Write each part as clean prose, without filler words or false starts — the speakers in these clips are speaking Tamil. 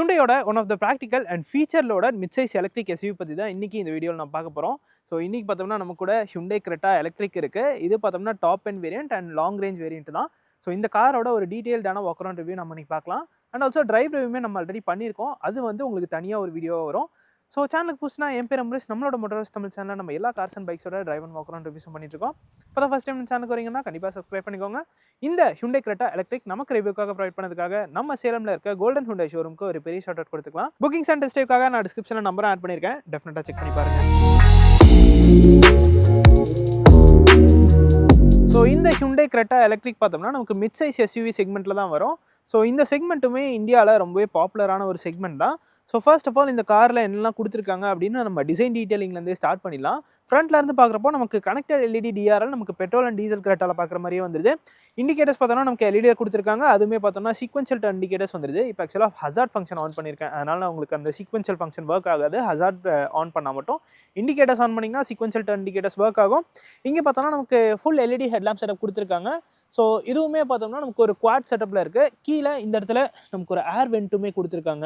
ஹியூண்டையோட one of the practical and feature loaded mid size electric SUV பற்றி தான் இன்றைக்கி இந்த வீடியோவில் நம்ம பார்க்க போகிறோம். ஸோ இன்றைக்கி பார்த்தோம்னா நம்ம கூட ஹியூண்டை கிரெட்டா எலக்ட்ரிக் இருக்குது. இது பார்த்தோம்னா top end variant and long range variant தான். ஸோ இந்த காரோட ஒரு டீட்டெயில்டான வாக் அரவுண்ட் ரிவ்யூ நம்ம இன்றைக்கி பார்க்கலாம். அண்ட் ஆல்சோ டிரைவ் ரிவ்யூமே நம்ம ஆல்ரெடி பண்ணியிருக்கோம். அது வந்து உங்களுக்கு தனியாக ஒரு வீடியோவாக வரும். ஸோ சேனலுக்கு புதுசுனா என் பேர் அம்ரிஷ். நம்மளோட மோட்டார்ஸ் தமிழ் சேனலில் நம்ம எல்லா கார்ஸ் அண்ட் பைக்ஸோட டிரைவ் அண்ட் வாக் அரவுண்ட் ரிவ்யூஸும் பண்ணிட்டு இருக்கோம். இப்போ தான் ஃபஸ்ட் டைம் சேனலுக்கு வரீங்கன்னா கண்டிப்பாக சப்ஸ்கிரைப் பண்ணிக்கோங்க. இந்த ஹியூண்டை கிரெட்டா எலக்ட்ரிக் நமக்கு ரிவ்யூக்காக ப்ரொவைட் பண்ணதுக்காக நம்ம சேலமில் இருக்க கோல்டன் ஹியூண்டை ஷோரூமுக்கு ஒரு பெரிய ஷார்ட் அவுட் கொடுத்துக்கலாம். புக்கிங்ஸ் அண்ட் டெஸ்ட் ட்ரைவ்க்காக நான் டிஸ்கிரிப்ஷனில் நம்பர் ஆட் பண்ணியிருக்கேன். டெஃபினட்டாக செக் பண்ணி பாருங்கள். ஸோ இந்த ஹியூண்டை கிரெட்டா எலக்ட்ரிக் பார்த்தோம்னா நமக்கு மிட் சைஸ் எஸ்யூவி செக்மெண்ட்டில் தான் வரும். ஸோ இந்த செக்மெண்ட்டுமே இந்தியாவில் ரொம்பவே பாப்புலரான ஒரு செக்மெண்ட் தான். ஸோ ஃபர்ஸ்ட் ஆஃப் ஆல் இந்த காரில் என்னெல்லாம் கொடுத்துருக்காங்க அப்படின்னு நம்ம டிசைன் டீட்டெயிலிங்லேருந்தே ஸ்டார்ட் பண்ணிடலாம். ஃப்ரண்ட்லேருந்து பார்க்குறப்போ நமக்கு கனெக்டட் எல்இடி டிஆர்எல் நமக்கு பெட்ரோல் அண்ட் டீசல் கிரெட்டாவில் பார்க்குற மாதிரியே வந்துருது. இண்டிகேட்டர்ஸ் பார்த்தோம்னா நமக்கு எல்இடியில் கொடுத்துருக்காங்க. அதுவுமே பார்த்தோம்னா சீக்வென்ஷியல் டர்ன் இண்டிகேட்டர்ஸ் வந்துருது. இப்போ ஆக்சுவலாக ஹசார்ட் ஃபங்க்ஷன் ஆன் பண்ணியிருக்கேன். அதனால் உங்களுக்கு அந்த சீக்வென்ஷியல் ஃபங்க்ஷன் ஒர்க் ஆகாது. ஹசார்ட் ஆன் பண்ணால் மட்டும் இண்டிகேட்டர்ஸ் ஆன் பண்ணிங்கன்னா சீக்வென்ஷியல் டர்ன் இண்டிகேட்டர்ஸ் ஒர்க் ஆகும். இங்கே பார்த்தோம்னா நமக்கு ஃபுல் எல்இடி ஹெட்லாம்ப் செட்டப் கொடுத்துருக்காங்க. ஸோ இதுவுமே பார்த்தோம்னா நமக்கு ஒரு குவாட் செட்டப்பில் இருக்குது. கீழே இந்த இடத்துல நமக்கு ஒரு ஏர் வென்ட்டுமே கொடுத்துருக்காங்க.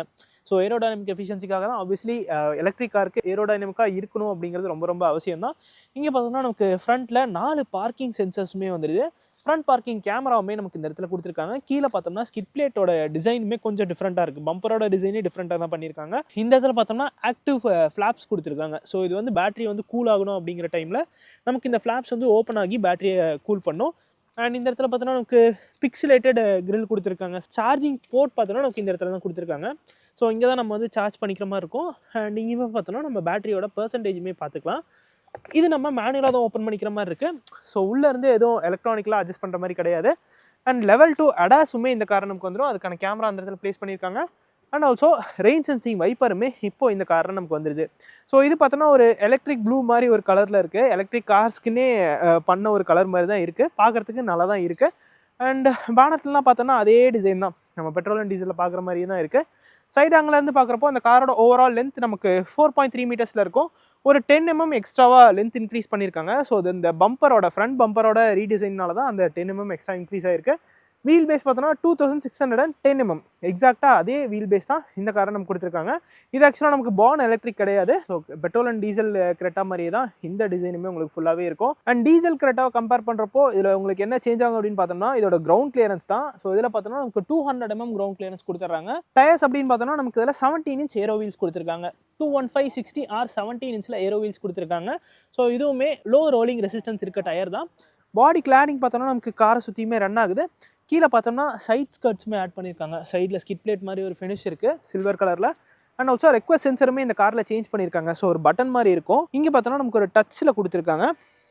ஸோ ஏரோடைனமிக் எஃபிஷியன்சிக்காக தான் ஆப்வியஸ்லி எலக்ட்ரிக் காருக்கு ஏரோடைனமிக்காக இருக்கணும் அப்படிங்கிறது ரொம்ப ரொம்ப அவசியம் தான். இங்கே பார்த்தோம்னா நமக்கு ஃப்ரண்ட்டில் 4 பார்க்கிங் சென்சர்ஸுமே வந்துடுது. ஃப்ரண்ட் பார்க்கிங் கேமராவுமே நமக்கு இந்த இடத்துல கொடுத்துருக்காங்க. கீழே பார்த்தோம்னா ஸ்கிட் பிளேட்டோட டிசைனுமே கொஞ்சம் டிஃப்ரெண்ட்டாக இருக்குது. பம்பரோட டிசைனே டிஃப்ரெண்ட்டாக தான் பண்ணியிருக்காங்க. இந்த இடத்துல பார்த்தோம்னா ஆக்டிவ் ஃப்ளாப்ஸ் கொடுத்துருக்காங்க. ஸோ இது வந்து பேட்டரி வந்து கூல் ஆகணும் அப்படிங்கிற டைமில் நமக்கு இந்த ஃப்ளாப்ஸ் வந்து ஓப்பன் ஆகி பேட்டரியை கூல் பண்ணும். அண்ட் இந்த இடத்துல பார்த்தோன்னா நமக்கு பிக்சலேட்டட் கிரில் கொடுத்துருக்காங்க. சார்ஜிங் போர்ட் பார்த்தோன்னா நமக்கு இந்த இடத்துல தான் கொடுத்துருக்காங்க. ஸோ இங்கே தான் நம்ம வந்து சார்ஜ் பண்ணிக்கிற மாதிரி இருக்கும். அண்ட் இங்கேயுமே பார்த்தோன்னா நம்ம பேட்டரியோட பர்சன்டேஜுமே பார்த்துக்கலாம். இது நம்ம மேனுவலாக தான் ஓப்பன் பண்ணிக்கிற மாதிரி இருக்குது. ஸோ உள்ளேருந்து எதுவும் எலக்ட்ரானிக்கலாக அட்ஜஸ்ட் பண்ணுற மாதிரி கிடையாது. அண்ட் லெவல் 2 அடாஸுமே இந்த கார் நமக்கு வந்துடும். அதுக்கான கேமரா அந்த இடத்துல ப்ளேஸ் பண்ணியிருக்காங்க. அண்ட் ஆல்சோ ரெயின் சென்சிங் வைப்பருமே இப்போ இந்த காரில் நமக்கு வந்துடுது. ஸோ இது பார்த்தோன்னா ஒரு எலக்ட்ரிக் ப்ளூ மாதிரி ஒரு கலரில் இருக்குது. எலக்ட்ரிக் கார்ஸ்க்குன்னே பண்ண ஒரு கலர் மாதிரி தான் இருக்குது. பார்க்குறதுக்கு நல்லா தான் இருக்குது. அண்ட் பானட்லாம் பார்த்தோன்னா அதே டிசைன் தான். நம்ம பெட்ரோல் அண்ட் டீசலில் பார்க்குற மாதிரியே தான் இருக்குது. சைடு ஆங்கிலேருந்து பார்க்குறப்போ அந்த காரோட ஓவரால் லென்த் நமக்கு 4.3 மீட்டர்ஸில் இருக்கும். ஒரு 10 mm எக்ஸ்ட்ராவாக லென்த் இன்க்ரீஸ் பண்ணியிருக்காங்க. ஸோ அது இந்த பம்பரோட ஃப்ரண்ட் பம்பரோட ரீடிசைனால தான் அந்த 10 mm எக்ஸ்ட்ரா இன்க்ரீஸ் ஆகிருக்கு. வீல் பேஸ் பார்த்தோன்னா 2610 mm எக்ஸாக்டாக அதே வீல் பேஸ் தான் இந்த காரை நம்ம கொடுத்துருக்காங்க. இது ஆக்சுவலாக நமக்கு பார்ன் எலக்ட்ரிக் கிடையாது. So petrol and diesel Creta மாதிரியே தான் இந்த டிசைனுமே உங்களுக்கு ஃபுல்லாகவே இருக்கும். அண்ட் டீசல் கிரெட்டாவை கம்பேர் பண்ணுறப்போ இதில் உங்களுக்கு என்ன சேஞ்ச் ஆகும் அப்படின்னு பார்த்தோம்னா இதோட கிரவுண்ட் கிளியரன்ஸ் தான். ஸோ இதில் பார்த்தோம்னா நமக்கு 200 mm கிரவுண்ட் கிளியரன்ஸ் கொடுத்துட்றாங்க. டயர்ஸ் அப்படின்னு பார்த்தோம்னா நமக்கு இதில் 17 inch ஏரோ வீல்ஸ் கொடுத்துருக்காங்க. 215/60 or 17 inch ஏரோ வீல்ஸ் கொடுத்துருக்காங்க. ஸோ இதுவுமே லோ ரோலிங் ரெசிஸ்டன்ஸ் இருக்க டயர் தான். பாடி கிளாடிங் பார்த்தோம்னா நமக்கு காரை சுற்றியுமே ரன் ஆகுது. கீழே பார்த்தோம்னா சைட் ஸ்கர்ட்ஸுமே ஆட் பண்ணியிருக்காங்க. சைடில் ஸ்கிட் பிளேட் மாதிரி ஒரு ஃபினிஷ் இருக்குது சில்வர் கலரில். அண்ட் ஆல்சோ ரெக்வஸ்ட் சென்சருமே இந்த காரில் சேஞ்ச் பண்ணியிருக்காங்க. ஸோ ஒரு பட்டன் மாதிரி இருக்கும். இங்கே பார்த்தோன்னா நமக்கு ஒரு டச்சில் கொடுத்துருக்காங்க.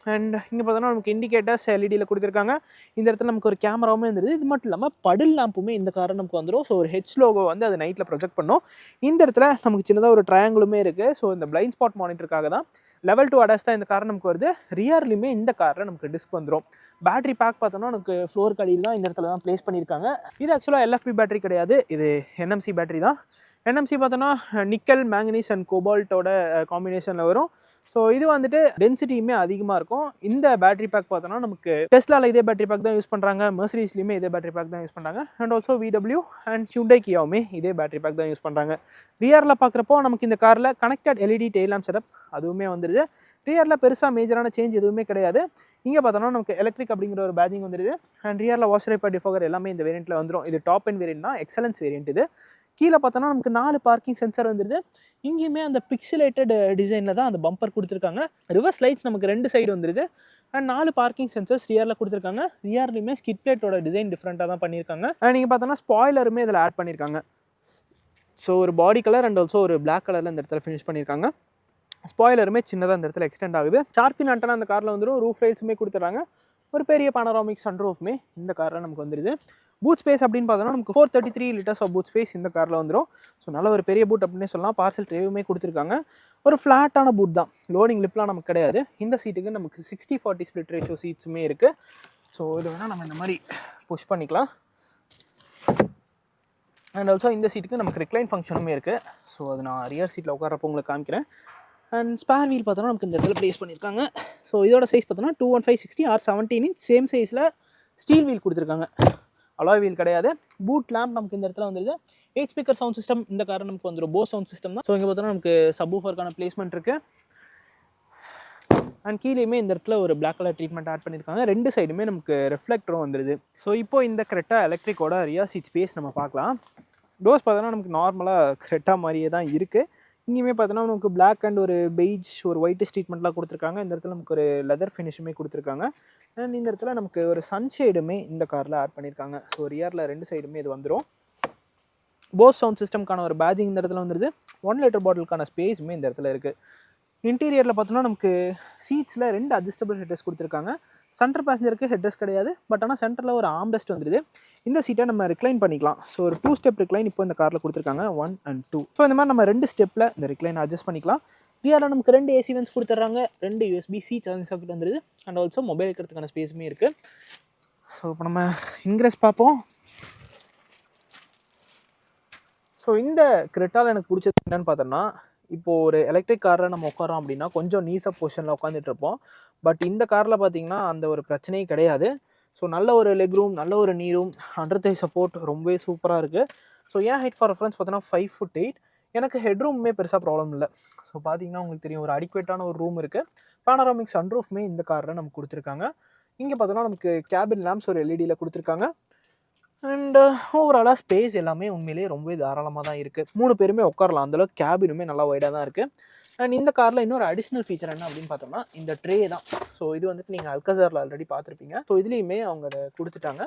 அண்ட் இங்கே பார்த்தோன்னா நமக்கு இண்டிகேட்டர்ஸ் எல்இடியில் கொடுத்துருக்காங்க. இந்த இடத்துல நமக்கு ஒரு கேமராவுமே இருந்தது. இது மட்டும் இல்லாமல் படில் லேம்புமே இந்த காரை நமக்கு வந்துடும். ஸோ ஒரு ஹெச் லோகோ வந்து அது நைட்டில் ப்ரொஜெக்ட் பண்ணும். இந்த இடத்துல நமக்கு சின்னதாக ஒரு ட்ரையாங்கிளுமே இருக்குது. ஸோ இந்த பிளைண்ட் ஸ்பாட் மானிட்டருக்காக தான். லெவல் 2 அடாஸ் தான் இந்த கார் நமக்கு வருது. ரியர்லையுமே இந்த காரில் நமக்கு டிஸ்க் வந்துடும். பேட்டரி பேக் பார்த்தோம்னா நமக்கு ஃப்ளோர் கடியில் தான் இந்த இடத்துல தான் ப்ளேஸ் பண்ணியிருக்காங்க. இது ஆக்சுவலாக எல்எஃப்பி பேட்டரி கிடையாது. இது என்எம்சி பேட்டரி தான். என்எம்சி பார்த்தோன்னா நிக்கல் மேங்கனீஸ் அண்ட் கோபால்ட்டோட காம்பினேஷனில் வரும். ஸோ இது வந்துட்டு டென்சிட்டியுமே அதிகமாக இருக்கும். இந்த பேட்டரி பேக் பார்த்தோன்னா நமக்கு டெஸ்லாவில் இதே பேட்டரி பேக் தான் யூஸ் பண்ணுறாங்க. மெர்சிடிஸ்லையுமே இதே பேட்டரி பேக் தான் யூஸ் பண்ணுறாங்க. அண்ட் ஆல்சோ VW அண்ட் ஹியூண்டை கியாவுமே இதே பேட்டரி பேக் தான் யூஸ் பண்ணுறாங்க. ரியரில் பார்க்குறப்போ நமக்கு இந்த காரில் connected LED tail lamp setup அதுவுமே வந்துடுது. ரியரில் பெருசாக மேஜரான சேஞ்ச் எதுவுமே கிடையாது. இங்கே பார்த்தோன்னா நமக்கு எலக்ட்ரிக் அப்படிங்கிற ஒரு பேஜிங் வந்துடுது. அண்ட் ரியரில் வாஷ் வைப்பர் டிஃபோகர் எல்லாமே இந்த வேரியண்ட்டில் வந்துடும். இது டாப் எண்ட் வேரியன்ட் தான். எக்ஸலன்ஸ் வேரியன்ட் இது. கீழே பார்த்தோன்னா நமக்கு 4 பார்க்கிங் சென்சர் வந்துடுது. இங்கேயுமே அந்த பிக்சலேட்டட் டிசைனில் தான் அந்த பம்பர் கொடுத்துருக்காங்க. ரிவர்ஸ் லைட்ஸ் நமக்கு 2 சைடு வந்துடுது. அண்ட் 4 பார்க்கிங் சென்சர்ஸ் ரியரில் கொடுத்துருக்காங்க. ரியர்லையுமே ஸ்கிட் பிளேட்டோட டிசைன் டிஃப்ரெண்ட்டாக தான் பண்ணியிருக்காங்க. அண்ட் நீங்கள் பார்த்தோன்னா ஸ்பாய்லருமே இதில் ஆட் பண்ணியிருக்காங்க. ஸோ ஒரு பாடி கலர் அண்ட் ஆல்சோ ஒரு பிளாக் கலரில் இந்த இடத்துல ஃபினிஷ் பண்ணியிருக்காங்க. ஸ்பாய்லருமே சின்னதாக இந்த இடத்துல எக்ஸ்டெண்ட் ஆகுது. சார்பின் ஆண்டனா அந்த காரில் வந்துடும். ரூஃப் ரைல்ஸுமே கொடுத்துட்றாங்க. ஒரு பெரிய பானராமிக் சன்ரூஃப்மே இந்த காரில் நமக்கு வந்துடுது. பூட் ஸ்பேஸ் அப்படின்னு பார்த்தோன்னா நமக்கு 433 liters ஆஃப் பூட் ஸ்பேஸ் இந்த காரில் வந்துடும். ஸோ நல்ல ஒரு பெரிய பூட் அப்படின்னே சொல்லலாம். பார்சல் ட்ரேவுமே கொடுத்துருக்காங்க. ஒரு ஃப்ளாட்டான பூட் தான். லோடிங் லிப்லாம் நமக்கு கிடையாது. இந்த சீட்டுக்கு நமக்கு 60/40 ஸ்ப்ளிட் ரேஷியோ சீட்ஸுமே இருக்குது. ஸோ இது வேணால் நம்ம இந்த மாதிரி புஷ் பண்ணிக்கலாம். அண்ட் ஆல்சோ இந்த சீட்டுக்கு நமக்கு ரிக்ளைன் ஃபங்க்ஷனுமே இருக்குது. ஸோ அது நான் ரியர் சீட்டில் உட்காரப்போ உங்களுக்கு காமிக்கிறேன். அண்ட் ஸ்பேர் வீல் பார்த்தோன்னா நமக்கு இந்த இடத்துல ப்ளேஸ் பண்ணியிருக்காங்க. ஸோ இதோட சைஸ் பார்த்தோன்னா 215/60 or 17 inch சேம் சைஸில் ஸ்டீல் வீல் கொடுத்துருக்காங்க. அலாய் வீல் கிடையாது. பூட் லேம்ப் நமக்கு இந்த இடத்துல வந்துடுது. 8 ஸ்பீக்கர் சவுண்ட் சிஸ்டம் இந்த கார் நமக்கு வந்துடும். போஸ் சவுண்ட் சிஸ்டம் தான். ஸோ இங்கே பார்த்தோன்னா நமக்கு சப்வூஃபருக்கான பிளேஸ்மெண்ட் இருக்குது. அண்ட் கீழேயுமே இந்த இடத்துல ஒரு பிளாக் கலர் ட்ரீட்மெண்ட் ஆட் பண்ணியிருக்காங்க. 2 சைடுமே நமக்கு ரிஃப்ளெக்டரும் வந்துடுது. ஸோ இப்போ இந்த கிரெட்டா எலக்ட்ரிக்கோட ரியர் சீட் ஸ்பேஸ் நம்ம பார்க்கலாம். டோர்ஸ் பார்த்தோன்னா நமக்கு நார்மலாக கிரெட்டா மாதிரியே தான் இருக்குது. இங்கேயுமே பார்த்தோன்னா நமக்கு பிளாக் அண்ட் ஒரு பெய்ஜ் ஒரு ஒயிட் ட்ரீட்மெண்ட்லாம் கொடுத்துருக்காங்க. இந்த இடத்துல நமக்கு ஒரு லெதர் ஃபினிஷுமே கொடுத்துருக்காங்க. அண்ட் இந்த இடத்துல நமக்கு ஒரு சன்ஷேடுமே இந்த காரில் ஆட் பண்ணியிருக்காங்க. ஸோ ரியரில் 2 சைடுமே இது வந்துடும். போஸ் சவுண்ட் சிஸ்டம்க்கான ஒரு பேஜிங் இந்த இடத்துல வந்துடுது. 1 லிட்டர் பாட்டிலுக்கான ஸ்பேஸுமே இந்த இடத்துல இருக்குது. இன்டீரியரில் பார்த்தோன்னா நமக்கு சீட்ஸில் 2 அட்ஜஸ்டபிள் ஹெட்ரெஸ்ட் கொடுத்துருக்காங்க. சென்டர் பேசஞ்சருக்கு ஹெட்ரெஸ்ட் கிடையாது, பட் ஆனால் சென்டரில் ஒரு ஆம்ரெஸ்ட் வந்துடுது. இந்த சீட்டை நம்ம ரிக்ளைன் பண்ணிக்கலாம். ஸோ ஒரு 2 ஸ்டெப் ரிக்ளைன் இப்போ இந்த காரில் கொடுத்துருக்காங்க, 1 and 2. ஸோ இந்த மாதிரி நம்ம 2 ஸ்டெப்பில் இந்த ரிக்ளைன் அட்ஜஸ்ட் பண்ணிக்கலாம். ரியரில் நமக்கு 2 ஏசி வென்ட்ஸ் கொடுத்துட்றாங்க, 2 USB-C சார்ஜிங் சாக்கெட் வந்துடுது. அண்ட் ஆல்சோ மொபைல் வைக்கிறதுக்கான ஸ்பேஸுமே இருக்குது. ஸோ இப்போ நம்ம இன்க்ரெஸ் பார்ப்போம். ஸோ இந்த கிரெட்டாவில் எனக்கு பிடிச்சது என்னென்னு பார்த்தோம்னா, இப்போது ஒரு எலக்ட்ரிக் காரில் நம்ம உட்காரோம் அப்படின்னா கொஞ்சம் நீசப் பொசிஷனில் உட்காந்துட்டு இருப்போம். பட் இந்த காரில் பார்த்திங்கன்னா அந்த ஒரு பிரச்சனையும் கிடையாது. ஸோ நல்ல ஒரு லெக் ரூம், நல்ல ஒரு நீ ரூம், அண்டர் தை சப்போர்ட் ரொம்பவே சூப்பராக இருக்குது. ஸோ ஏன் ஹைட் ஃபார் ரெஃபரன்ஸ் பார்த்தோன்னா 5'8". எனக்கு ஹெட் ரூமே பெருசாக ப்ராப்ளம் இல்லை. ஸோ பார்த்தீங்கன்னா உங்களுக்கு தெரியும், ஒரு அடிக்குவேட்டான ஒரு ரூம் இருக்குது. பேனராமிக் சன்ரூஃப்மே இந்த காரில் நமக்கு கொடுத்துருக்காங்க. இங்கே பார்த்தோன்னா நமக்கு கேபின் லேம்ப்ஸ் ஒரு எல்இடியில் கொடுத்துருக்காங்க. அண்ட் ஓவராலாக ஸ்பேஸ் எல்லாமே உண்மையிலேயே ரொம்பவே தாராளமாக தான் இருக்குது. 3 பேருமே உட்காரலாம். அந்தளவுக்கு கேபினுமே நல்லா வைடாக தான் இருக்குது. அண்ட் இந்த காரில் இன்னொரு அடிஷ்னல் ஃபீச்சர் என்ன அப்படின்னு பார்த்தோம்னா இந்த ட்ரே தான். ஸோ இது வந்துட்டு நீங்கள் அல்கசாரில் ஆல்ரெடி பார்த்துருப்பீங்க. ஸோ இதுலேயுமே அவங்க அதை கொடுத்துட்டாங்க.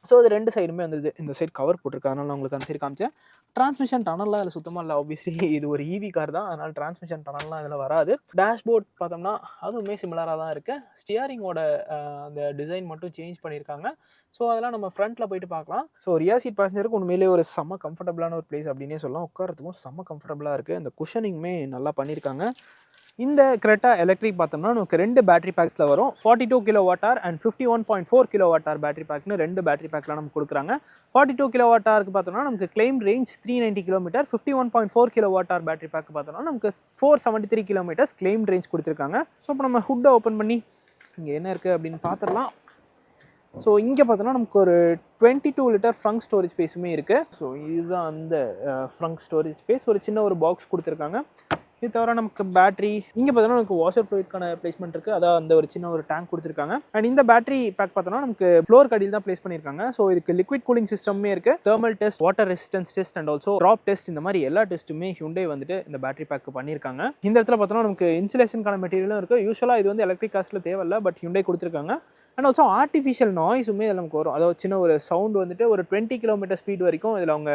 ஸோ அது 2 சைடுமே வந்துது. இந்த சைடு கவர் போட்டிருக்காங்க, நான் உங்களுக்கு அந்த சைடு காமிச்சேன். டிரான்ஸ்மிஷன் டனல்லாம் அதில் சுத்தமாக இல்லை. ஆப்வியஸ்லி இது ஒரு ஈவி கார் தான், அதனால் டிரான்ஸ்மிஷன் டனல்லாம் இதில் வராது. டேஷ்போர்ட் பார்த்தோம்னா அதுவுமே சிமிலராக தான் இருக்குது. ஸ்டியரிங்கோட அந்த டிசைன் மட்டும் சேஞ்ச் பண்ணியிருக்காங்க. ஸோ அதெல்லாம் நம்ம ஃப்ரண்ட்டில் போயிட்டு பார்க்கலாம். ஸோ ரியர் சீட் பேசஞ்சருக்கு உண்மையிலேயே ஒரு செம்ம கம்ஃபர்டபுளான ஒரு பிளேஸ் அப்படின்னே சொல்லலாம். உட்காரத்துக்கும் செம்ம கம்ஃபர்டபுளாக இருக்குது. இந்த குஷனிங்குமே நல்லா பண்ணியிருக்காங்க. இந்த கிரெட்டா எலக்ட்ரிக் பார்த்தோம்னா நமக்கு 2 பேட்டரி பேக்ஸில் வரும். 42 kWh அண்ட் 51.4 kWh பேட்டரி பேக்னு 2 பேட்டரி பேக்கில் நமக்கு கொடுக்குறாங்க. 42 kWhக்கு பார்த்தோம்னா நமக்கு claim range 390 km, 51.4 kWh battery pack பார்த்தோம்னா நமக்கு 473 km கிளைம் ரேஞ்ச் கொடுத்துருக்காங்க. ஸோ இப்போ நம்ம ஹுட்டை ஓப்பன் பண்ணி இங்கே என்ன இருக்குது அப்படின்னு பார்த்துடலாம். ஸோ இங்கே பார்த்தோன்னா நமக்கு ஒரு 22 லிட்டர் ஃப்ரங்க் ஸ்டோரேஜ் ஸ்பேஸுமே இருக்குது. ஸோ இதுதான் அந்த ஃப்ரங்க் ஸ்டோரேஜ் ஸ்பேஸ். ஒரு சின்ன ஒரு பாக்ஸ் கொடுத்துருக்காங்க. இது தவிர நமக்கு பேட்டரி இங்கே பார்த்தோன்னா நமக்கு வாஷர் ஃப்ளூயிட்கான பிளேஸ்மெண்ட் இருக்குது. அதான் அந்த ஒரு சின்ன ஒரு டேங்க் கொடுத்துருக்காங்க. அண்ட் இந்த பேட்டரி பேக் பார்த்தோன்னா நமக்கு ஃப்ளோர் கடியில் தான் பிளேஸ் பண்ணியிருக்காங்க. ஸோ இதுக்கு லிக்விட் கூலிங் சிஸ்டமே இருக்குது. Thermal test, water resistance test and also drop test, இந்த மாதிரி எல்லா டெஸ்ட்டுமே ஹியூண்டை வந்துட்டு இந்த பேட்டரி பேக்கு பண்ணியிருக்காங்க. இந்த இடத்துல பார்த்தோன்னா நமக்கு இன்சுலேஷனுக்கான மெட்டீரியலும் இருக்குது. யூஸ்வலாக இது வந்து எலக்ட்ரிக் கார்ஸில் தேவையில்லை, பட் ஹியூண்டை கொடுத்துருக்காங்க. அண்ட் ஆல்சோ ஆர்டிஃபிஷியல் நாய்ஸுமே இதில் நமக்கு வரும். அதாவது சின்ன ஒரு சவுண்ட் வந்துட்டு ஒரு 20 km ஸ்பீட் வரைக்கும் இதில் அவங்க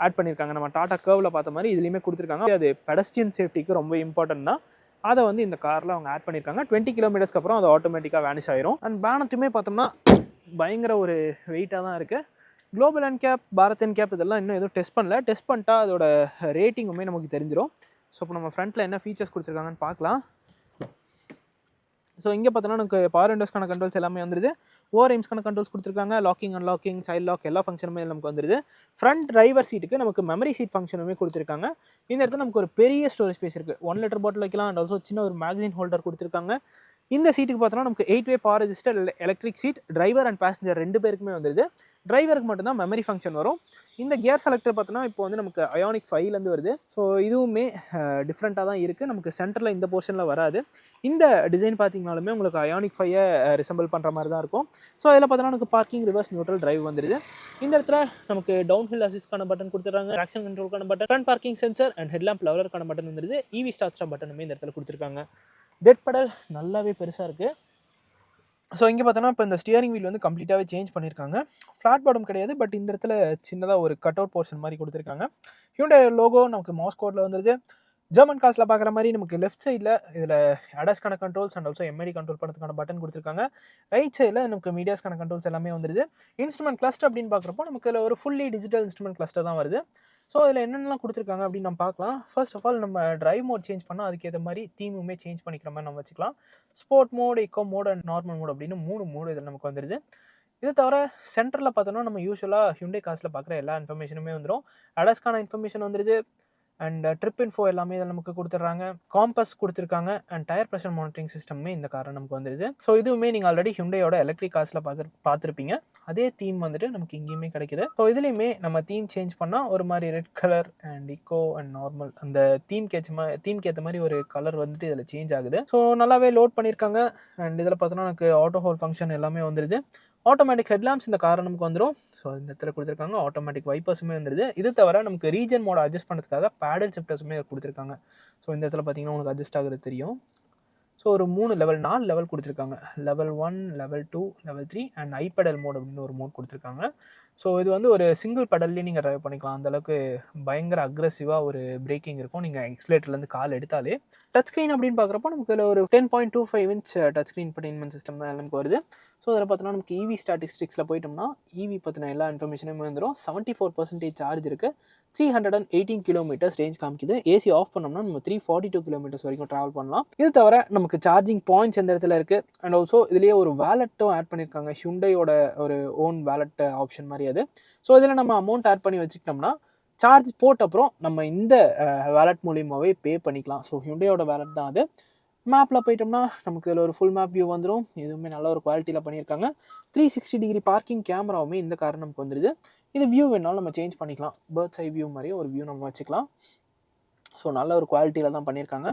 ஆட் பண்ணியிருக்காங்க. நம்ம டாடா கர்வில் பார்த்த மாதிரி இதுலேயுமே கொடுத்துருக்காங்க. அது பெடஸ்ட்ரியன் சேஃப்டிக்கு ரொம்ப இம்பார்ட்டன்ட் தான். அதை வந்து இந்த காரில் அவங்க ஆட் பண்ணியிருக்காங்க. 20 km அப்புறம் அது ஆட்டோமேட்டிக்காக வேனிஷ் ஆயிரும். அண்ட் பேனட்டுமே பார்த்தோம்னா பயங்கர ஒரு வெயிட்டாக தான் இருக்குது. குளோபல் என்கேப், பாரத் என்கேப் இதெல்லாம் இன்னும் எதுவும் டெஸ்ட் பண்ணல. டெஸ்ட் பண்ணிட்டா அதோட ரேட்டிங்குமே நமக்கு தெரிஞ்சிடும். ஸோ இப்போ நம்ம ஃப்ரண்ட்டில் என்ன ஃபீச்சர்ஸ் கொடுத்துருக்காங்கன்னு பார்க்கலாம். ஸோ இங்கே பார்த்தோன்னா நமக்கு பவர் விண்டோஸ்க்கான கண்ட்ரோல்ஸ் எல்லாமே வந்துடுது. ஓவர் எய்ம்ஸ்க்கான கண்ட்ரோல்ஸ் கொடுத்துருக்காங்க. லாக்கிங், அன்லாக்கிங், சைல்ட் லாக் எல்லா ஃபங்க்ஷனுமே நமக்கு வந்துடுது. ஃப்ரண்ட் டிரைவர் சீட்டுக்கு நமக்கு மெமரி சீட் ஃபங்க்ஷனுமே கொடுத்துருக்காங்க. இந்த இடத்துல நமக்கு ஒரு பெரிய ஸ்டோரேஜ் ஸ்பேஸ் இருக்குது. 1 லிட்டர் பாட்டில் வைக்கலாம். அண்ட் ஆல்சோ சின்ன ஒரு மேக்சின் ஹோல்டர் கொடுத்துருக்காங்க. இந்த சீட்டுக்கு பார்த்தோன்னா நமக்கு 8-way power register electric seat. Driver and passenger 2 பேருக்குமே வந்துடுது. டிரைவருக்கு மட்டும்தான் மெமரி ஃபங்க்ஷன் வரும். இந்த கியர் செலக்டர் பார்த்தோன்னா இப்போ வந்து நமக்கு அயானிக் 5லேருந்து வருது. ஸோ இதுவுமே டிஃப்ரெண்ட்டாக தான் இருக்குது. நமக்கு சென்டரில் இந்த போர்ஷனில் வராது. இந்த டிசைன் பார்த்தீங்கனாலுமே உங்களுக்கு அயானிக் 5-ஐ ரிசம்பிள் பண்ணுற மாதிரி தான் இருக்கும். ஸோ அதில் பார்த்தோன்னா நமக்கு பார்க்கிங், ரிவர்ஸ், நியூட்ரல், டிரைவ் வந்துடுது. இந்த இடத்துல நமக்கு டவுன் ஹில் அசிஸ்ட்கான பட்டன் கொடுத்துருக்காங்க. ட்ராக்ஷன் கண்ட்ரோலுக்கான button, front parking sensor and headlamp லெவலருக்கான பட்டன் வந்துடுது. EV ஸ்டார்ட் பட்டனுமே இந்த இடத்துல கொடுத்துருக்காங்க. டெட் பெடல் நல்லாவே பெருசாக இருக்குது. ஸோ இங்கே பார்த்தோன்னா இப்போ இந்த ஸ்டியரிங் வீல் வந்து கம்ப்ளீட்டாகவே சேஞ்ச் பண்ணியிருக்காங்க. ஃப்ளாட் பாட்டம் கிடையாது, பட் இந்த இடத்துல சின்னதாக ஒரு கட் அவுட் போர்ஷன் மாதிரி கொடுத்துருக்காங்க. ஹியூண்டை லோகோ நமக்கு மாஸ் கோடில் வந்துடுது. ஜெர்மன் கார்ஸில் பார்க்குற மாதிரி நமக்கு லெஃப்ட் சைடில் இதில் அடாஸ்க்கான controls and also MID control பண்ணுறதுக்கான பட்டன் கொடுத்துருக்காங்க. ரைட் சைடில் நமக்கு மீடியாஸ்க்கான கண்ட்ரோல்ஸ் எல்லாமே வந்துடுது. இன்ஸ்ட்ருமெண்ட் கிளஸ்டர் அப்படின்னு பார்க்குறப்போ நமக்கு இதில் ஒரு ஃபுல்லி டிஜிட்டல் இன்ஸ்ட்ருமெண்ட் கிளஸ்டர் தான் வருது. ஸோ அதில் என்னென்னலாம் கொடுத்துருக்காங்க அப்படின்னு நம்ம பார்க்கலாம். ஃபர்ஸ்ட் ஆஃப் ஆல் நம்ம டிரைவ் மோட் சேஞ்ச் பண்ணால் அதுக்கேற்ற மாதிரி தீமுமே சேஞ்ச் பண்ணிக்கிற மாதிரி நம்ம வச்சுக்கலாம். Sport mode, eco mode and normal mode அப்படின்னு 3 மோடு இதில் நமக்கு வந்துடுது. இது தவிர சென்டரில் பார்த்தோன்னா நம்ம யூஸ்வலாக ஹியூண்டை கார்ஸில் பார்க்குற எல்லா இன்ஃபர்மேஷனுமே வந்துடும். அடாஸ்க்கான இன்ஃபர்மேஷன் வந்துடுது. அண்ட் ட்ரிப் இன்ஃபோ எல்லாமே இதில் நமக்கு கொடுத்துட்றாங்க. காம்பஸ் கொடுத்துருக்காங்க அண்ட் டயர் ப்ரெஷர் மானிட்டரிங் சிஸ்டமே இந்த காரை நமக்கு வந்துடுது. ஸோ இதுவுமே நீங்கள் ஆல்ரெடி ஹியூண்டையோட எலக்ட்ரிக் கார்ஸில் பார்த்துருப்பீங்க. அதே தீம் வந்துட்டு நமக்கு இங்கேயுமே கிடைக்குது. ஸோ இதுலேயுமே நம்ம தீம் சேஞ்ச் பண்ணால் ஒரு மாதிரி red colour and eco and normal அந்த தீம்க்கு ஏற்ற மாதிரி ஒரு கலர் வந்துட்டு இதில் சேஞ்ச் ஆகுது. ஸோ நல்லாவே லோட் பண்ணியிருக்காங்க. அண்ட் இதில் பார்த்தோன்னா எனக்கு ஆட்டோ ஹோல்ட் ஃபங்க்ஷன் எல்லாமே வந்துடுது. ஆட்டோமேட்டிக் ஹெட்லாம்ப்ஸ் இந்த காரை நமக்கு வந்துடும். ஸோ இந்த இடத்துல கொடுத்துருக்காங்க. ஆட்டோமேட்டிக் வைப்பர்ஸுமே வந்துடுது. இது தவிர நமக்கு ரீஜன் மோட அட்ஜஸ்ட் பண்ணுறதுக்காக பேடல் ஷிஃப்டர்ஸுமே கொடுத்துருக்காங்க. ஸோ இந்த இடத்துல பார்த்தீங்கன்னா உங்களுக்கு அட்ஜஸ்ட் ஆகுறது தெரியும். ஸோ ஒரு 4 லெவல் கொடுத்துருக்காங்க. Level 1, level 2, level 3 and i pedal mode அப்படின்னு ஒரு மோட் கொடுத்துருக்காங்க. ஸோ இது வந்து ஒரு சிங்கிள் பெடல்லே நீங்கள் ட்ரைவ் பண்ணிக்கலாம். அந்தளவுக்கு பயங்கர அக்ரெசிவாக ஒரு பிரேக்கிங் இருக்கும் நீங்கள் எக்ஸ்லேட்டர்லேருந்து கால் எடுத்தாலே. டச் ஸ்க்ரீன் அப்படின்னு பார்க்குறப்போ நமக்கு இதில் ஒரு 10.25 inch touch screen infotainment system தான் நமக்கு வருது. ஸோ அதில் பார்த்தோன்னா நமக்கு இவி ஸ்டாட்டிஸ்டிக்ஸில் போயிட்டோம்னா இவி பற்றின எல்லா இன்ஃபர்மேஷனுமே வந்துடும். 74% சார்ஜ் இருக்குது. 318 கிலோமீட்டர்ஸ் ரேஞ்ச் காமிக்குது. ஏசி ஆஃப் பண்ணோம்னா நம்ம 342 கிலோமீட்டர்ஸ் வரைக்கும் ட்ராவல் பண்ணலாம். இது தவிர நமக்கு சார்ஜிங் பாயிண்ட்ஸ் எந்த இடத்துல இருக்குது அண்ட் ஆல்சோ இதுலேயே ஒரு வேலெட்டும் ஆட் பண்ணியிருக்காங்க. ஹியூண்டையோட ஒரு ஓன் வேலெட் ஆப்ஷன் மாதிரி அது. ஸோ இதில் நம்ம அமௌண்ட் ஆட் பண்ணி வச்சுக்கிட்டோம்னா சார்ஜ் போட்ட அப்புறம் நம்ம இந்த வேலெட் மூலியமாகவே பே பண்ணிக்கலாம். ஸோ ஹியூண்டையோட வேலெட் தான் அது. மேப்பில் போயிட்டோம்னா நமக்கு இதில் ஒரு ஃபுல் மேப் வியூ வந்துடும். இதுவுமே நல்ல ஒரு குவாலிட்டியில் பண்ணியிருக்காங்க. 360 டிகிரி பார்க்கிங் கேமராவுமே இந்த கார் நமக்கு வந்துடுது. இது வியூ வேணாலும் நம்ம சேஞ்ச் பண்ணிக்கலாம். பேர்ட்ஸ் ஐ வியூ மாதிரியே ஒரு வியூ நம்ம வச்சுக்கலாம். ஸோ நல்ல ஒரு குவாலிட்டியில் தான் பண்ணியிருக்காங்க.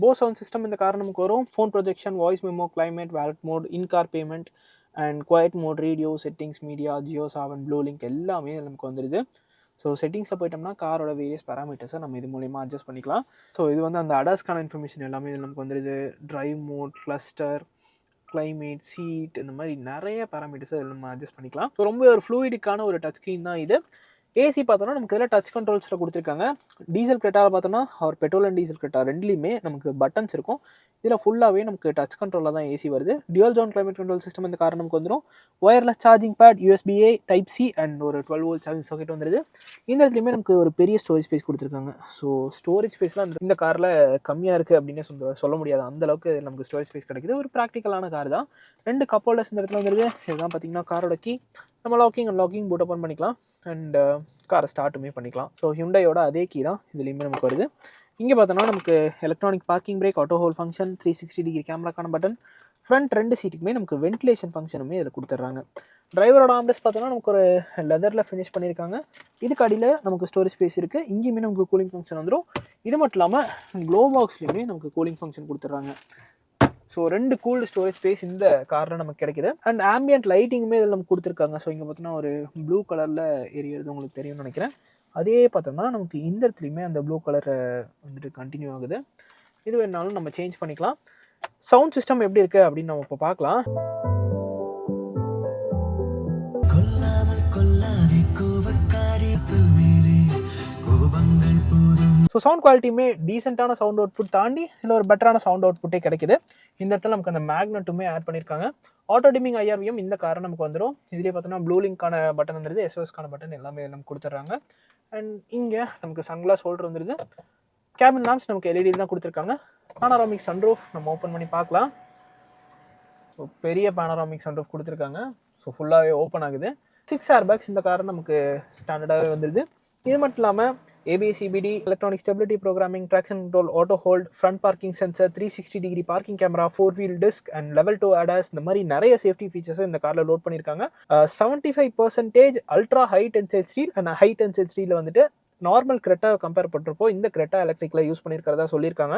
போஸ் சவுண்ட் சிஸ்டம் இந்த கார் நமக்கு வரும். Phone projection, voice memo, climate, valet mode, in car payment and quiet mode, radio, settings, media, Jio Saavn, blue link எல்லாமே நமக்கு வந்துடுது. ஸோ செட்டிங்ஸில் போயிட்டோம்னா காரோட வேரியஸ் பேராமீட்டர்ஸை நம்ம இது மூலிமா அட்ஜஸ்ட் பண்ணிக்கலாம். ஸோ இது வந்து அந்த அடாஸ்க்கான இன்ஃபர்மேஷன் எல்லாமே இதில் நமக்கு வந்துடுது. Drive mode, cluster, climate, seat இந்த மாதிரி நிறைய பேராமீட்டர்ஸை இதில் நம்ம அட்ஜஸ்ட் பண்ணிக்கலாம். ஸோ ரொம்ப ஒரு ஃப்ளூயிடிக்கான ஒரு டச் ஸ்க்ரீன் தான் இது. ஏசி பார்த்தோன்னா நமக்கு இதில் டச் கண்ட்ரோல்ஸில் கொடுத்துருக்காங்க. டீசல் கிரெட்டாவில் பார்த்தோன்னா அவர் பெட்ரோல் அண்ட் டீசல் கிரெட்டா ரெண்டுலேயுமே நமக்கு பட்டன்ஸ் இருக்கும். இதில் ஃபுல்லாகவே நமக்கு டச் கண்ட்ரோலில் தான் ஏசி வருது. Dual zone climate control system இந்த கார் நமக்கு வந்துடும். Wireless charging bad, USB-A, Type-C and ஒரு 12 வோல்ட் சார்ஜிங் சாக்கெட் வந்துடுது. இந்த இடத்துலையுமே நமக்கு ஒரு பெரிய ஸ்டோரேஜ் ஸ்பேஸ் கொடுத்துருக்காங்க. ஸோ ஸ்டோரேஜ் ஸ்பேஸ்லாம் இந்த காரில் கம்மியாக இருக்குது அப்படின்னு சொல்ல முடியாது. அந்தளவுக்கு நமக்கு ஸ்டோரேஜ் ஸ்பேஸ் கிடைக்குது. ஒரு ப்ராக்டிக்கலான கார் தான். 2 கப் ஹோல்டர்ஸ் இந்த இடத்துல வந்துடுது. இதுதான் பார்த்தீங்கன்னா காரோட கீ. நம்ம locking and locking boot open பண்ணிக்கலாம் அண்ட் காரை ஸ்டார்ட்டுமே பண்ணிக்கலாம். ஸோ ஹியூண்டையோட அதே கீ தான் இதுலேயுமே நமக்கு வருது. இங்கே பார்த்தோன்னா நமக்கு electronic parking brake, auto hold function, 360 degree கேமராக்கான பட்டன், ஃப்ரண்ட் 2 சீட்டுக்குமே நமக்கு வென்டிலேஷன் ஃபங்க்ஷனுமே இதில் கொடுத்துட்றாங்க. டிரைவரோட ஆம்ரெஸ்ட் பார்த்தோன்னா நமக்கு ஒரு லெதரில் ஃபினிஷ் பண்ணியிருக்காங்க. இதுக்கு அடியில் நமக்கு ஸ்டோரேஜ் ஸ்பேஸ் இருக்குது. இங்கேயுமே நமக்கு கூலிங் ஃபங்க்ஷன் வந்துடும். இது மட்டும் இல்லாமல் க்ளோ பாக்ஸ்லேயுமே நமக்கு கூலிங் ஃபங்க்ஷன் கொடுத்துட்றாங்க. ஸோ 2 கூல்டு ஸ்டோரேஜ் ஸ்பேஸ் இந்த காரில் நமக்கு கிடைக்குது. அண்ட் ஆம்பியன்ட் லைட்டிங்குமே இதில் நமக்கு கொடுத்துருக்காங்க. ஸோ இங்கே பார்த்தோன்னா ஒரு ப்ளூ கலரில் எரியறது உங்களுக்கு தெரியும்னு நினைக்கிறேன். அதே பார்த்தோம்னா நமக்கு இந்த இடத்துலையுமே அந்த ப்ளூ கலர் வந்துட்டு கண்டினியூ ஆகுது. இது வேணாலும் நம்ம சேஞ்ச் பண்ணிக்கலாம். சவுண்ட் சிஸ்டம் எப்படி இருக்குது அப்படின்னு நம்ம இப்போ பார்க்கலாம். ஸோ சவுண்ட் குவாலிட்டியுமே டீசெண்டான சவுண்ட் அவுட்புட் தாண்டி இதில் ஒரு பெட்டரான சவுண்ட் அவுட்புட்டே கிடைக்குது. இந்த இடத்துல நமக்கு அந்த மேக்னெட்டுமே ஆட் பண்ணியிருக்காங்க. ஆட்டோ டிமிங் IRVM இந்த காரை நமக்கு வந்துடும். இதுலேயே பார்த்தோன்னா ப்ளூ லிங்க்கான பட்டன் வந்துடுது. SOSக்கான பட்டன் எல்லாமே நமக்கு கொடுத்துட்றாங்க. அண்ட் இங்கே நமக்கு சன்கிளாஸ் ஹோல்டர் வந்துடுது. கேபின் லாம்ப்ஸ் நமக்கு LED தான் கொடுத்துருக்காங்க. பானோராமிக் சன்ரூஃப் நம்ம ஓப்பன் பண்ணி பார்க்கலாம். ஸோ பெரிய பானோராமிக் சன்ரூஃப் கொடுத்துருக்காங்க. ஸோ ஃபுல்லாகவே ஓப்பன் ஆகுது. 6 ஏர்பேக்ஸ் இந்த காரை நமக்கு ஸ்டாண்டர்டாகவே வந்துடுது. இது மட்டும் இல்லாமல் ABS, CBD, electronic stability programming, traction control, auto hold, front parking sensor, 360 degree parking camera, 4 wheel disc and level 2 ADAS இந்த மாதிரி நிறைய சேஃப்டி ஃபீச்சர்ஸ் இந்த காரில் லோட் பண்ணியிருக்காங்க. 75% ultra high tensile steel and high tensile ஸ்டீலில் வந்துட்டு நார்மல் கிரெட்டாவை கம்பேர் பண்ணுறப்போ இந்த கிரெட்டா எலக்ட்ரிக்கில் யூஸ் பண்ணியிருக்கிறதா சொல்லியிருக்காங்க.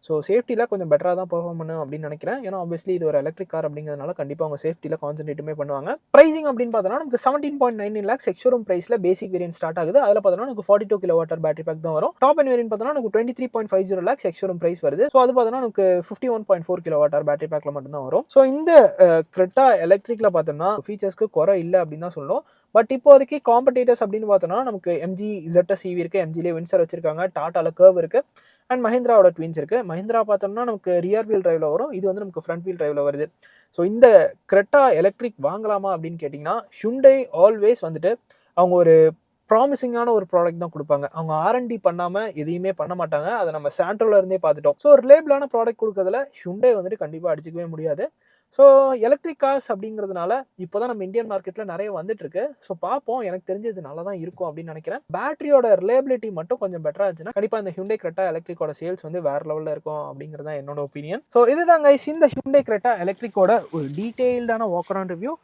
ஸோ சேஃப்டியில் கொஞ்சம் பெட்டராக தான் பெர்ஃபார்ம் பண்ணும் அப்படின்னு நினைக்கிறேன். ஏன்னா ஆப்வியஸ்லி இது ஒரு எலக்ட்ரிக் கார் அப்படிங்கிறதுனால கண்டிப்பாக அவங்க சேஃப்டியில் கான்சென்ட்ரேட்டுமே பண்ணுவாங்க. ப்ரைசிங் அப்படின்னு பார்த்தோன்னா நமக்கு 17.99 lakhs எக்ஸ்ஷோரூம் ப்ரைஸில் பேசிக் வேரியன்ட் ஸ்டார்ட் ஆகுது. அதில் பார்த்தோன்னா நமக்கு 42 kWh பேட்டரி பேக் தான் வரும். டாப் அண்ட் வேரியன்ட் பார்த்தோன்னா நமக்கு 23.50 lakhs எக்ஸ்ஷோரூம் ப்ரைஸ் வருது. ஸோ அது பார்த்தோன்னா நமக்கு 51.4 kWh பேட்டரி பேக்கில் மட்டும்தான் வரும். ஸோ இந்த கிரெட்டா எலக்ட்ரிக்கில் பார்த்தோம்னா ஃபீச்சர்ஸ்க்கு குறை இல்லை அப்படின்னு தான் சொல்லணும். பட் இப்போதைக்கு காம்படிட்டர்ஸ் அப்படின்னு பார்த்தோன்னா நமக்கு MG ZS EV இருக்குது. MGலே வின்சர் வச்சிருக்காங்க. டாட்டால கர்வ் இருக்குது அண்ட் மஹிந்திராவோட ட்வின்ஸ் இருக்குது. மஹிந்திரா பார்த்தோம்னா நமக்கு ரியர் வீல் டிரைவில் வரும். இது வந்து நமக்கு ஃப்ரண்ட் வீல் டிரைவில் வருது. ஸோ இந்த கிரெட்டா எலக்ட்ரிக் வாங்கலாமா அப்படின்னு கேட்டிங்கன்னா ஹியூண்டை ஆல்வேஸ் வந்துட்டு அவங்க ஒரு ப்ராமிசிங்கான ஒரு ப்ராடக்ட் தான் கொடுப்பாங்க. அவங்க R&D பண்ணாம எதையுமே பண்ண மாட்டாங்க. அதை நம்ம சாண்ட்ரோல இருந்தே பார்த்துட்டோம். ஸோ ரிலேபிளான ப்ராடக்ட் கொடுக்கறதுல ஹியூண்டை வந்துட்டு கண்டிப்பாக அடிச்சுக்கவே முடியாது. ஸோ எலக்ட்ரிக் கார்ஸ் அப்படிங்கிறதுனால இப்போ தான் நம்ம இந்தியன் மார்க்கெட்டில் நிறைய வந்துட்டு இருக்கு. ஸோ பார்ப்போம். எனக்கு தெரிஞ்சு இது நல்லா தான் இருக்கும் அப்படின்னு நினைக்கிறேன். பேட்டரியோட ரிலேபிலிட்டி மட்டும் கொஞ்சம் பெட்டராக இருந்துச்சுன்னா கண்டிப்பாக இந்த ஹியூண்டை கிரெட்டா எலக்ட்ரிக்கோட சேல்ஸ் வந்து வேற லெவலில் இருக்கும் அப்படிங்கிறது தான் என்னோட ஒப்பீனியன். ஸோ இதுதான் கைஸ் இந்த ஹியூண்டை கிரெட்டா எலக்ட்ரிக்கோட ஒரு டீடைல்டான வாக் அரவுண்ட் ரிவ்யூ.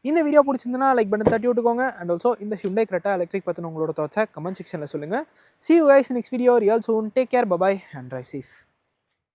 இந்த வீடியோ பிடிச்சிருந்தனா லைக் பட்டன் தட்டி விட்டுக்கோங்க. அண்ட் ஆல்சோ இந்த ஹியூண்டை கிரெட்டா எலக்ட்ரிக் பற்றின உங்களோட தாட்ஸை கமெண்ட் செக்ஷனில் சொல்லுங்கள். See you guys in next video. Real soon. Take care. Bye bye and drive safe.